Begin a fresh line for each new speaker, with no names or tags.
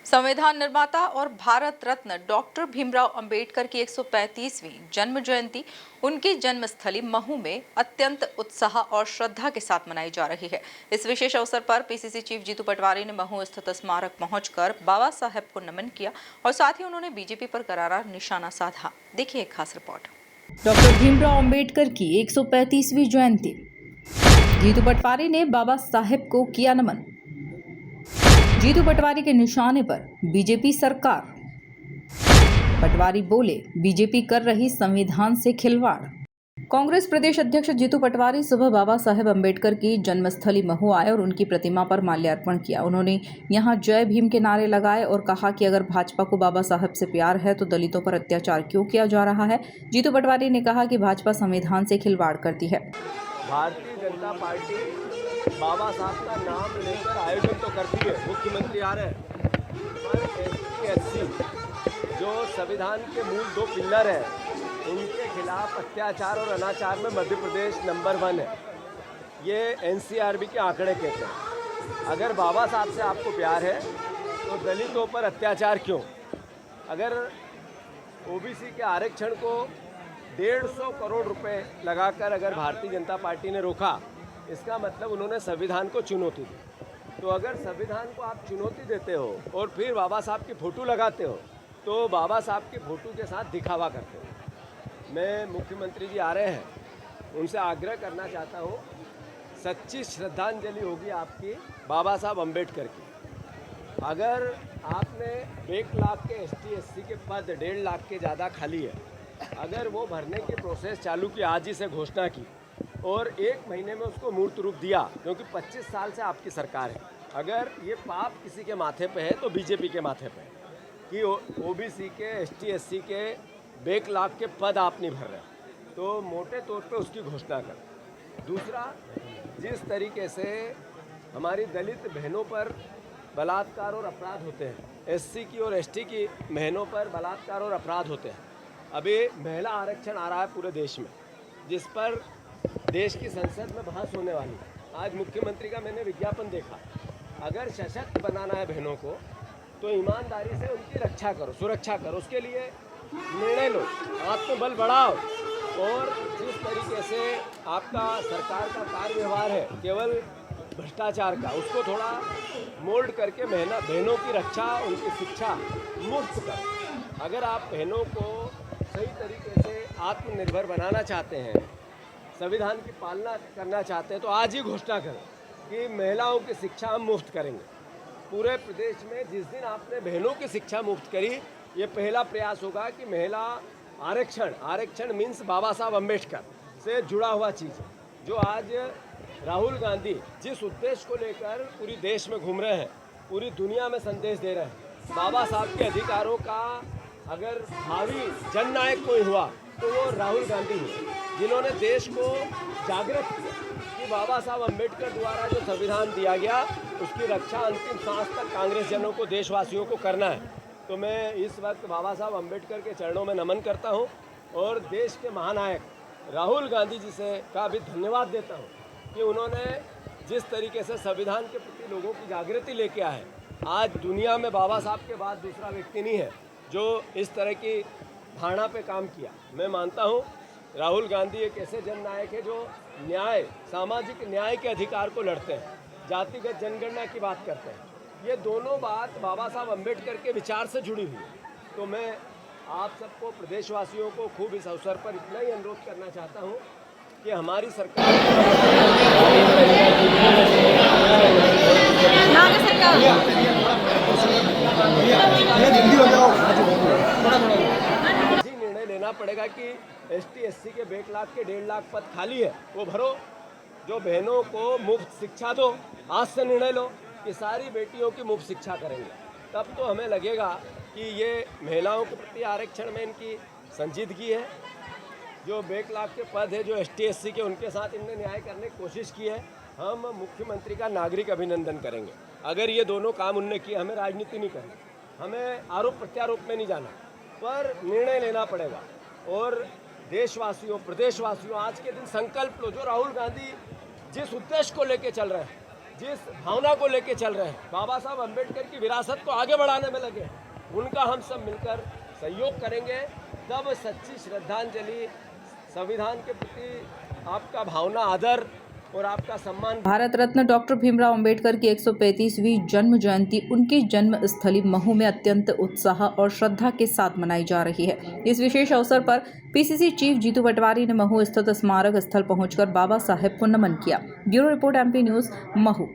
संविधान निर्माता और भारत रत्न डॉक्टर भीमराव अंबेडकर की 135वीं जन्म जयंती उनकी जन्मस्थली महू में अत्यंत उत्साह और श्रद्धा के साथ मनाई जा रही है। इस विशेष अवसर पर पीसीसी चीफ जीतू पटवारी ने महू स्थित स्मारक पहुंचकर बाबा साहेब को नमन किया और साथ ही उन्होंने बीजेपी पर करारा निशाना साधा। देखिए एक खास रिपोर्ट। डॉक्टर भीमराव अंबेडकर की 135वीं जयंती, जीतू पटवारी ने बाबा साहेब को किया नमन। जीतू पटवारी के निशाने पर बीजेपी सरकार। पटवारी बोले, बीजेपी कर रही संविधान से खिलवाड़। कांग्रेस प्रदेश अध्यक्ष जीतू पटवारी सुबह बाबा साहेब अंबेडकर की जन्मस्थली महू आए और उनकी प्रतिमा पर माल्यार्पण किया। उन्होंने यहां जय भीम के नारे लगाए और कहा कि अगर भाजपा को बाबा साहेब से प्यार है तो दलितों पर अत्याचार क्यों किया जा रहा है। जीतू पटवारी ने कहा कि भाजपा संविधान से खिलवाड़ करती है।
भारतीय जनता पार्टी बाबा साहब का नाम लेकर आयोजन तो करती है, मुख्यमंत्री आ रहे हैं, पर SC जो संविधान के मूल 2 पिलर हैं, उनके खिलाफ अत्याचार और अनाचार में मध्य प्रदेश नंबर 1 है। ये NCRB के आंकड़े कहते हैं। अगर बाबा साहब से आपको प्यार है तो दलितों पर अत्याचार क्यों? अगर OBC के आरक्षण को 150 करोड़ रुपए लगाकर अगर भारतीय जनता पार्टी ने रोका, इसका मतलब उन्होंने संविधान को चुनौती दी। तो अगर संविधान को आप चुनौती देते हो और फिर बाबा साहब की फ़ोटो लगाते हो तो बाबा साहब की फ़ोटो के साथ दिखावा करते हो। मैं मुख्यमंत्री जी आ रहे हैं, उनसे आग्रह करना चाहता हूँ, सच्ची श्रद्धांजलि होगी आपकी बाबा साहब अम्बेडकर की। अगर आपने 1 लाख के ST SC के पद 1.5 लाख के ज़्यादा खाली है, अगर वो भरने की प्रोसेस चालू की, आज ही से घोषणा की और 1 महीने में उसको मूर्त रूप दिया, क्योंकि 25 साल से आपकी सरकार है। अगर ये पाप किसी के माथे पे है तो बीजेपी के माथे पे है कि OBC के ST SC के 1 लाख के पद आप नहीं भर रहे, तो मोटे तौर पे उसकी घोषणा कर। दूसरा, जिस तरीके से हमारी दलित बहनों पर बलात्कार और अपराध होते हैं, SC की और ST की बहनों पर बलात्कार और अपराध होते हैं। अभी महिला आरक्षण आ रहा है पूरे देश में, जिस पर देश की संसद में बहस होने वाली है। आज मुख्यमंत्री का मैंने विज्ञापन देखा। अगर सशक्त बनाना है बहनों को तो ईमानदारी से उनकी रक्षा करो, सुरक्षा करो, उसके लिए निर्णय लो, आत्मबल बढ़ाओ। और जिस तरीके से आपका सरकार का कार्य व्यवहार है केवल भ्रष्टाचार का, उसको थोड़ा मोल्ड करके बहनों की रक्षा, उनकी शिक्षा मुफ्त करो। अगर आप बहनों को सही तरीके से आत्मनिर्भर बनाना चाहते हैं, संविधान की पालना करना चाहते हैं, तो आज ही घोषणा करें कि महिलाओं की शिक्षा हम मुफ्त करेंगे। पूरे प्रदेश में जिस दिन आपने बहनों की शिक्षा मुफ्त करी, ये पहला प्रयास होगा कि महिला आरक्षण मीन्स बाबा साहब अम्बेडकर से जुड़ा हुआ चीज़ है। जो आज राहुल गांधी जिस उद्देश्य को लेकर पूरी देश में घूम रहे हैं, पूरी दुनिया में संदेश दे रहे हैं, बाबा साहब के अधिकारों का अगर भावी जननायक कोई हुआ तो वो राहुल गांधी हुए, जिन्होंने देश को जागृत किया कि बाबा साहब अम्बेडकर द्वारा जो संविधान दिया गया उसकी रक्षा अंतिम सांस तक कांग्रेस जनों को, देशवासियों को करना है। तो मैं इस वक्त बाबा साहब अम्बेडकर के चरणों में नमन करता हूं और देश के महानायक राहुल गांधी जी से का भी धन्यवाद देता हूं कि उन्होंने जिस तरीके से संविधान के प्रति लोगों की जागृति लेके आए। आज दुनिया में बाबा साहब के बाद दूसरा व्यक्ति नहीं है जो इस तरह की धारणा पे काम किया। मैं मानता हूँ राहुल गांधी एक ऐसे जननायक है जो न्याय, सामाजिक न्याय के अधिकार को लड़ते हैं, जातिगत जनगणना की बात करते हैं। ये दोनों बात बाबा साहब अम्बेडकर के विचार से जुड़ी हुई है। तो मैं आप सबको, प्रदेशवासियों को खूब इस अवसर पर इतना ही अनुरोध करना चाहता हूँ कि हमारी सरकार निर्णय लेना पड़ेगा कि ST SC के 1 लाख के 1.5 लाख पद खाली है, वो भरो। जो बहनों को मुफ्त शिक्षा दो, आज से निर्णय लो कि सारी बेटियों की मुफ्त शिक्षा करेंगे। तब तो हमें लगेगा कि ये महिलाओं के प्रति आरक्षण में इनकी संजीदगी है। जो 1 लाख के पद है जो ST SC के, उनके साथ इनने न्याय करने की कोशिश की है। हम मुख्यमंत्री का नागरिक अभिनंदन करेंगे अगर ये दोनों काम उनने किए। हमें राजनीति नहीं करनी, हमें आरोप प्रत्यारोप में नहीं जाना, पर निर्णय लेना पड़ेगा। और देशवासियों, प्रदेशवासियों, आज के दिन संकल्प लो। जो राहुल गांधी जिस उद्देश्य को लेके चल रहे हैं, जिस भावना को लेके चल रहे हैं, बाबा साहब अम्बेडकर की विरासत को आगे बढ़ाने में लगे, उनका हम सब मिलकर सहयोग करेंगे, तब सच्ची श्रद्धांजलि, संविधान के प्रति आपका भावना, आदर और आपका सम्मान।
भारत रत्न डॉक्टर भीमराव अंबेडकर की 135वीं जन्म जयंती उनकी जन्म स्थली महू में अत्यंत उत्साह और श्रद्धा के साथ मनाई जा रही है। इस विशेष अवसर पर पीसीसी चीफ जीतू पटवारी ने महू स्थित स्मारक स्थल पहुंचकर बाबा साहेब को नमन किया। Bureau report MP news Mhow.